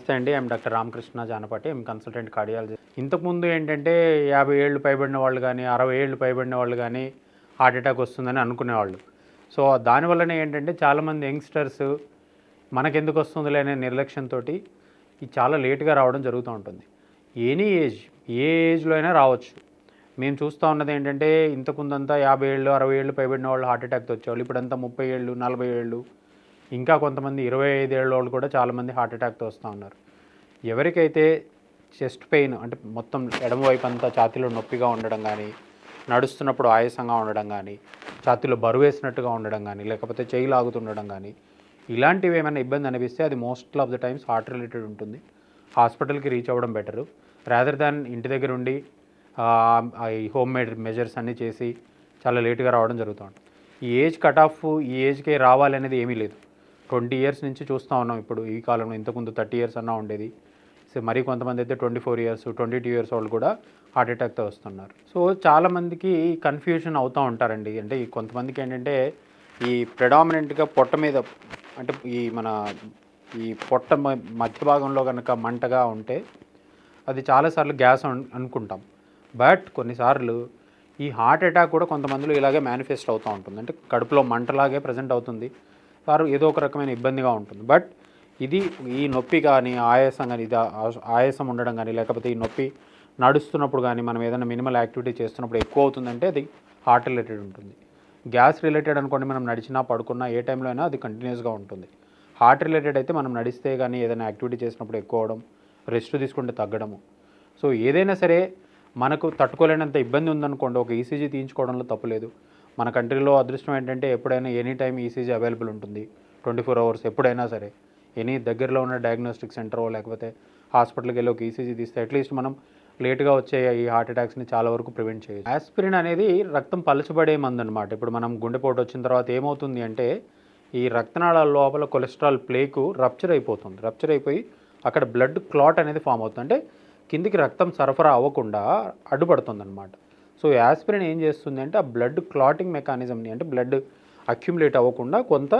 నమస్తే అండి. I'm doctor Ramakrishna Janapati. I'm consultant cardiology. ఇంతకుముందు ఏంటంటే 50 ఏళ్ళు పైబడిన వాళ్ళు కానీ 60 ఏళ్ళు పైబడిన వాళ్ళు కానీ హార్ట్ అటాక్ వస్తుందని అనుకునేవాళ్ళు. సో దానివల్లనే ఏంటంటే చాలామంది యంగ్స్టర్స్ మనకెందుకు వస్తుందిలే అనే నిర్లక్ష్యంతో ఇది చాలా లేట్గా రావడం జరుగుతూ ఉంటుంది. ఎనీ ఏజ్, ఏ ఏజ్లో అయినా రావచ్చు. మేము చూస్తూ ఉన్నది ఏంటంటే ఇంతకుముందంతా 50 ఏళ్ళు 60 ఏళ్ళు పైబడిన వాళ్ళు హార్ట్ అటాక్తో వచ్చేవాళ్ళు. ఇప్పుడంతా 30 ఏళ్ళు 40 ఏళ్ళు, ఇంకా కొంతమంది 25 ఏళ్ళ వాళ్ళు కూడా చాలామంది హార్ట్ అటాక్తో వస్తూ ఉన్నారు. ఎవరికైతే చెస్ట్ పెయిన్ అంటే మొత్తం ఎడమవైపు అంతా ఛాతీలో నొప్పిగా ఉండడం కానీ, నడుస్తున్నప్పుడు ఆయాసంగా ఉండడం కానీ, ఛాతీలో బరువు వేసినట్టుగా ఉండడం కానీ, లేకపోతే చేయి లాగుతుండడం కానీ, ఇలాంటివి ఏమైనా ఇబ్బంది అనిపిస్తే అది most of the times heart related ఉంటుంది. హాస్పిటల్కి రీచ్ అవ్వడం బెటరు రాదర్ దాన్ ఇంటి దగ్గర ఉండి ఈ హోమ్ మేడ్ మెజర్స్ అన్నీ చేసి చాలా లేట్గా రావడం జరుగుతూ ఉంటుంది. ఈ ఏజ్ కట్ ఆఫ్ ఈ ఏజ్కే రావాలి అనేది ఏమీ లేదు. 20 ఇయర్స్ నుంచి చూస్తూ ఉన్నాం ఇప్పుడు ఈ కాలంలో. ఇంతకుముందు 30 ఇయర్స్ అన్నా ఉండేది. సో మరీ కొంతమంది అయితే 24 ఇయర్స్ 22 ఇయర్స్ వాళ్ళు కూడా హార్ట్ అటాక్తో వస్తున్నారు. సో చాలామందికి కన్ఫ్యూజన్ అవుతూ ఉంటారండి. అంటే కొంతమందికి ఏంటంటే ఈ ప్రెడామినెంట్గా పొట్ట మీద అంటే ఈ పొట్ట మధ్య భాగంలో కనుక మంటగా ఉంటే అది చాలాసార్లు గ్యాస్ అనుకుంటాం. బట్ కొన్నిసార్లు ఈ హార్ట్ అటాక్ కూడా కొంతమందిలో ఇలాగే మేనిఫెస్ట్ అవుతూ ఉంటుంది. అంటే కడుపులో మంటలాగే ప్రజెంట్ అవుతుంది. వారు ఏదో ఒక రకమైన ఇబ్బందిగా ఉంటుంది. బట్ ఈ నొప్పి కానీ ఆయాసం కానీ ఆయాసం ఉండడం కానీ, లేకపోతే ఈ నొప్పి నడుస్తున్నప్పుడు కానీ మనం ఏదైనా మినిమల్ యాక్టివిటీ చేస్తున్నప్పుడు ఎక్కువ అవుతుందంటే అది హార్ట్ రిలేటెడ్ ఉంటుంది. గ్యాస్ రిలేటెడ్ అనుకోండి, మనం నడిచినా పడుకున్నా ఏ టైంలో అయినా అది కంటిన్యూస్గా ఉంటుంది. హార్ట్ రిలేటెడ్ అయితే మనం నడిస్తే కానీ ఏదైనా యాక్టివిటీ చేసినప్పుడు ఎక్కువ అవడం, రెస్ట్ తీసుకుంటే తగ్గడము. సో ఏదైనా సరే మనకు తట్టుకోలేనంత ఇబ్బంది ఉందనుకోండి, ఒక ఈసీజీ తీయించుకోవడంలో తప్పులేదు. మన కంట్రీలో అదృష్టం ఏంటంటే ఎప్పుడైనా ఎనీ టైం ఈసీజీ అవైలబుల్ ఉంటుంది. 24 అవర్స్ ఎప్పుడైనా సరే ఎనీ దగ్గరలో ఉన్న డయాగ్నోస్టిక్ సెంటర్ లేకపోతే హాస్పిటల్కి వెళ్ళి ఒక ఈసీజీ తీస్తే అట్లీస్ట్ మనం లేట్గా వచ్చే ఈ హార్ట్ అటాక్స్ని చాలా వరకు ప్రివెంట్ చేయొచ్చు. ఆస్పిరిన్ అనేది రక్తం పలచబడే మందు అనమాట. ఇప్పుడు మనం గుండెపోటు వచ్చిన తర్వాత ఏమవుతుంది అంటే ఈ రక్తనాళాల లోపల కొలెస్ట్రాల్ ప్లేకు రప్చర్ అయిపోతుంది. రప్చర్ అయిపోయి అక్కడ బ్లడ్ క్లాట్ అనేది ఫామ్ అవుతుంది. అంటే కిందికి రక్తం సరఫరా అవ్వకుండా అడ్డుపడుతుంది అనమాట. సో యాస్పిరిన్ ఏం చేస్తుంది అంటే ఆ బ్లడ్ క్లాటింగ్ మెకానిజంని, అంటే బ్లడ్ అక్యుములేట్ అవ్వకుండా కొంత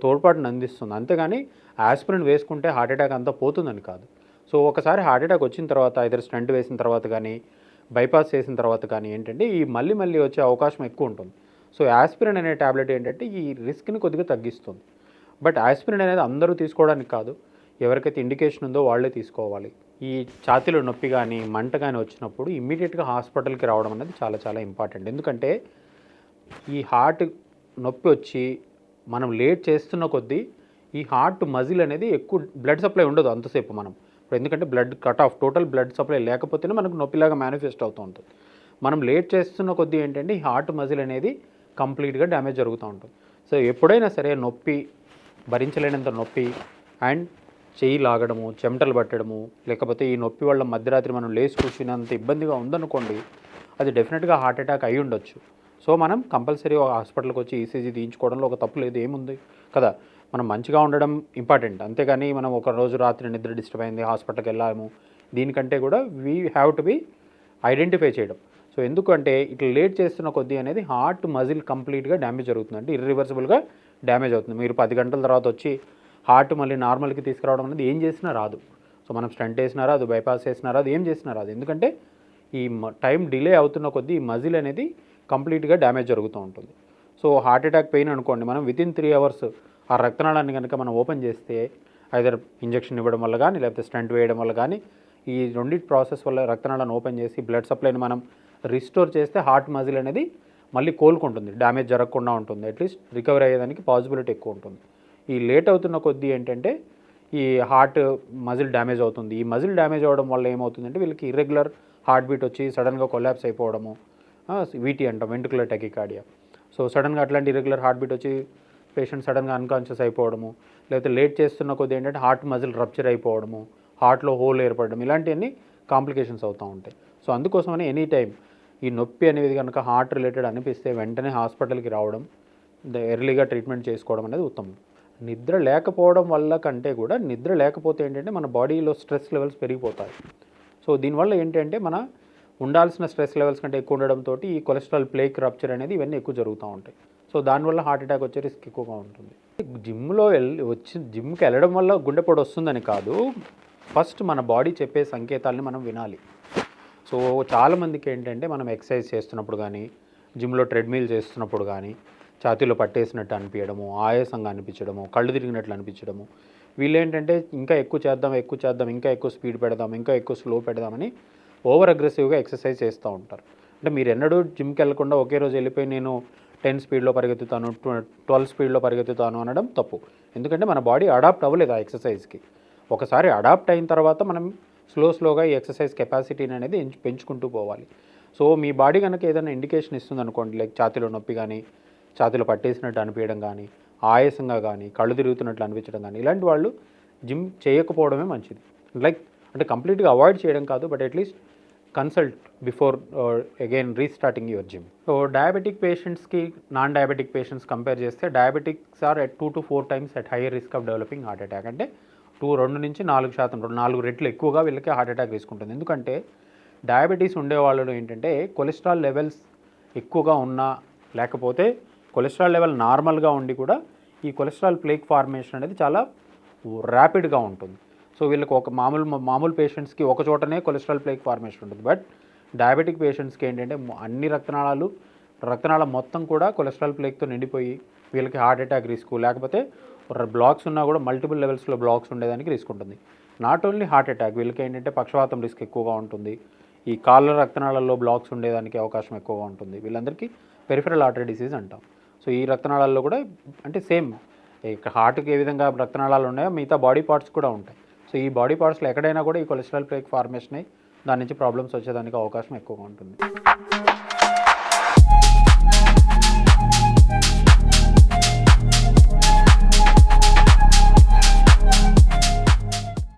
తోడ్పాటును అందిస్తుంది. అంతేగాని యాస్పిరిన్ వేసుకుంటే హార్ట్ అటాక్ అంతా పోతుందని కాదు. సో ఒకసారి హార్ట్ అటాక్ వచ్చిన తర్వాత ఇద్దరు స్టంట్ వేసిన తర్వాత కానీ, బైపాస్ చేసిన తర్వాత కానీ ఏంటంటే ఈ మళ్ళీ వచ్చే అవకాశం ఎక్కువ ఉంటుంది. సో యాస్పిరిన్ అనే ట్యాబ్లెట్ ఏంటంటే ఈ రిస్క్ని కొద్దిగా తగ్గిస్తుంది. బట్ యాస్పిరిన్ అనేది అందరూ తీసుకోవడానికి కాదు, ఎవరికైతే ఇండికేషన్ ఉందో వాళ్ళే తీసుకోవాలి. ఈ ఛాతీలో నొప్పి కానీ మంట కానీ వచ్చినప్పుడు ఇమ్మీడియట్గా హాస్పిటల్కి రావడం అనేది చాలా చాలా ఇంపార్టెంట్. ఎందుకంటే ఈ హార్ట్ నొప్పి వచ్చి మనం లేట్ చేస్తున్న కొద్దీ ఈ హార్ట్ మజిల్ అనేది ఎక్కువ బ్లడ్ సప్లై ఉండదు అంతసేపు మనం. ఎందుకంటే blood cut off, total blood supply లేకపోతేనే మనకు నొప్పిలాగా మేనిఫెస్ట్ అవుతూ ఉంటుంది. మనం లేట్ చేస్తున్న కొద్దీ ఏంటంటే ఈ హార్ట్ మజిల్ అనేది కంప్లీట్గా డ్యామేజ్ జరుగుతూ ఉంటుంది. సో ఎప్పుడైనా సరే నొప్పి, భరించలేనంత నొప్పి అండ్ చెయ్యి లాగడము, చెమటలు పట్టడము, లేకపోతే ఈ నొప్పి వల్ల మధ్యరాత్రి మనం లేచి కూర్చున్నంత ఇబ్బందిగా ఉందనుకోండి, అది డెఫినెట్గా హార్ట్ అటాక్ అయి ఉండొచ్చు. సో మనం కంపల్సరీ హాస్పిటల్కి వచ్చి ఈసీజీ తీయించుకోవడంలో ఒక తప్పు లేదు, ఏముంది కదా. మనం మంచిగా ఉండడం ఇంపార్టెంట్. అంతేగాని మనం ఒక రోజు రాత్రి నిద్ర డిస్టర్బ్ అయింది హాస్పిటల్కి వెళ్ళాము, దీనికంటే కూడా we have to be identify చేయడం. సో ఎందుకంటే ఇట్లా లేట్ చేస్తున్న కొద్దీ అనేది హార్ట్ మజిల్ కంప్లీట్గా డ్యామేజ్ జరుగుతుంది, అంటే ఇర్రివర్సిబుల్గా డ్యామేజ్ అవుతుంది. మీరు 10 గంటల తర్వాత వచ్చి హార్ట్ మళ్ళీ నార్మల్కి తీసుకురావడం అనేది ఏం చేసినా రాదు. సో మనం స్టంట్ వేసినా రాదు, బైపాస్ చేసినా రాదు, ఏం చేసినా రాదు. ఎందుకంటే ఈ టైం డిలే అవుతున్న కొద్దీ ఈ మజిల్ అనేది కంప్లీట్గా డ్యామేజ్ జరుగుతూ ఉంటుంది. సో హార్ట్ అటాక్ పెయిన్ అనుకోండి, మనం వితిన్ 3 అవర్స్ ఆ రక్తనాళాన్ని కనుక మనం ఓపెన్ చేస్తే ఐదర్ ఇంజెక్షన్ ఇవ్వడం వల్ల కానీ, లేకపోతే స్టంట్ వేయడం వల్ల కానీ, ఈ రెండింటి ప్రాసెస్ వల్ల రక్తనాళాన్ని ఓపెన్ చేసి బ్లడ్ సప్లైని మనం రిస్టోర్ చేస్తే హార్ట్ మజిల్ అనేది మళ్ళీ కోలుకుంటుంది, డ్యామేజ్ జరగకుండా ఉంటుంది. అట్లీస్ట్ రికవరీ అయ్యేదానికి పాసిబిలిటీ ఎక్కువ ఉంటుంది. ఈ లేట్ అవుతున్న కొద్దీ ఏంటంటే ఈ హార్ట్ మజిల్ డ్యామేజ్ అవుతుంది. ఈ మజిల్ డ్యామేజ్ అవ్వడం వల్ల ఏమవుతుందంటే వీళ్ళకి ఇర్రెగ్యులర్ హార్ట్ బీట్ వచ్చి సడన్గా కొలాప్స్ అయిపోవడము, వీటీ అంటాం, వెంట్రుకులర్ టెకికార్డియా. సో సడన్గా అట్లాంటి ఇర్రెగ్యులర్ హార్ట్ బీట్ వచ్చి పేషెంట్ సడన్గా అన్కాన్షియస్ అయిపోవడము, లేకపోతే లేట్ చేస్తున్న కొద్దీ ఏంటంటే హార్ట్ మజిల్ రప్చర్ అయిపోవడము, హార్ట్లో హోల్ ఏర్పడడం, ఇలాంటివన్నీ కాంప్లికేషన్స్ అవుతూ ఉంటాయి. సో అందుకోసమని ఎనీ టైం ఈ నొప్పి అనేది కనుక హార్ట్ రిలేటెడ్ అనిపిస్తే వెంటనే హాస్పిటల్కి రావడం, ఎర్లీగా ట్రీట్మెంట్ చేసుకోవడం అనేది ఉత్తమం. నిద్ర లేకపోవడం వల్ల కంటే కూడా నిద్ర లేకపోతే ఏంటంటే మన బాడీలో స్ట్రెస్ లెవెల్స్ పెరిగిపోతాయి. సో దీనివల్ల ఏంటంటే మన ఉండాల్సిన స్ట్రెస్ లెవెల్స్ కంటే ఎక్కువ ఉండడంతో ఈ కొలెస్ట్రాల్ ప్లేక్ రప్చర్ అనేది ఇవన్నీ ఎక్కువ జరుగుతూ ఉంటాయి. సో సో దానివల్ల హార్ట్ అటాక్ వచ్చే రిస్క్ ఎక్కువగా ఉంటుంది. జిమ్కి వెళ్ళడం వల్ల గుండెపోటు వస్తుందని కాదు, ఫస్ట్ మన బాడీ చెప్పే సంకేతాలని మనం వినాలి. సో చాలామందికి ఏంటంటే మనం ఎక్సర్సైజ్ చేస్తున్నప్పుడు కానీ, జిమ్లో ట్రెడ్మిల్ చేస్తున్నప్పుడు కానీ ఛాతీలో పట్టేసినట్టు అనిపించడము, ఆయాసంగా అనిపించడము, కళ్ళు తిరిగినట్లు అనిపించడము, వీళ్ళు ఏంటంటే ఇంకా ఎక్కువ చేద్దాం, ఇంకా ఎక్కువ స్పీడ్ పెడదాం, ఇంకా ఎక్కువ స్లో పెడదామని ఓవర్ అగ్రెసివ్గా ఎక్సర్సైజ్ చేస్తూ ఉంటారు. అంటే మీరు ఎన్నడూ జిమ్కి వెళ్ళకుండా ఒకే రోజు వెళ్ళిపోయి నేను 10 స్పీడ్లో పరిగెత్తుతాను, 12 స్పీడ్లో పరిగెత్తుతాను అనడం తప్పు. ఎందుకంటే మన బాడీ అడాప్ట్ అవ్వలేదు ఆ ఎక్సర్సైజ్కి. ఒకసారి అడాప్ట్ అయిన తర్వాత మనం స్లోగా ఈ ఎక్సర్సైజ్ కెపాసిటీని అనేది పెంచుకుంటూ పోవాలి. సో మీ బాడీ కనుక ఏదైనా ఇండికేషన్ ఇస్తుంది అనుకోండి, లైక్ ఛాతీలో నొప్పి కానీ, ఛాతీలో పట్టేసినట్టు అనిపించడం కానీ, ఆయాసంగా కానీ, కళ్ళు తిరుగుతున్నట్లు అనిపించడం కానీ, ఇలాంటి వాళ్ళు జిమ్ చేయకపోవడమే మంచిది. లైక్ అంటే కంప్లీట్గా అవాయిడ్ చేయడం కాదు, but at least consult before again restarting your gym. So diabetic పేషెంట్స్కి నాన్ డయాబెటిక్ పేషెంట్స్ కంపేర్ చేస్తే diabetics are at 2 to 4 times at higher risk of developing heart attack. అంటే 2 నుంచి 4%, 4 రెట్లు ఎక్కువగా వీళ్ళకి హార్ట్ అటాక్ రిస్క్ ఉంటుంది. ఎందుకంటే డయాబెటీస్ ఉండే వాళ్ళు ఏంటంటే కొలెస్ట్రాల్ లెవెల్స్ ఎక్కువగా ఉన్నా, లేకపోతే కొలెస్ట్రాల్ లెవెల్ నార్మల్గా ఉండి కూడా ఈ కొలెస్ట్రాల్ ప్లేక్ ఫార్మేషన్ అనేది చాలా ర్యాపిడ్గా ఉంటుంది. సో వీళ్ళకి ఒక మామూలు పేషెంట్స్కి ఒక చోటనే కొలెస్ట్రాల్ ప్లేక్ ఫార్మేషన్ ఉంటుంది. బట్ డయాబెటిక్ పేషెంట్స్కి ఏంటంటే అన్ని రక్తనాళం మొత్తం కూడా కొలెస్ట్రాల్ ప్లేక్తో నిండిపోయి వీళ్ళకి హార్ట్ అటాక్ రిస్క్, లేకపోతే బ్లాక్స్ ఉన్నా కూడా మల్టిపుల్ లెవెల్స్లో బ్లాక్స్ ఉండేదానికి రిస్క్ ఉంటుంది. నాట్ ఓన్లీ హార్ట్ అటాక్, వీళ్ళకి ఏంటంటే పక్షవాతం రిస్క్ ఎక్కువగా ఉంటుంది. ఈ కాళ్ళ రక్తనాళాల్లో బ్లాక్స్ ఉండేదానికి అవకాశం ఎక్కువగా ఉంటుంది. వీళ్ళందరికీ పెరిఫెరల్ ఆర్టరీ డిసీజ్ అంటాం. సో ఈ రక్తనాళాల్లో కూడా అంటే సేమ్ హార్ట్కి ఏ విధంగా రక్తనాళాలు ఉన్నాయో మిగతా బాడీ పార్ట్స్ కూడా ఉంటాయి. సో ఈ బాడీ పార్ట్స్లో ఎక్కడైనా కూడా ఈ కొలెస్ట్రాల్ ప్లేక్ ఫార్మేషన్ అయ్యి దాని నుంచి ప్రాబ్లమ్స్ వచ్చేదానికి అవకాశం ఎక్కువగా ఉంటుంది.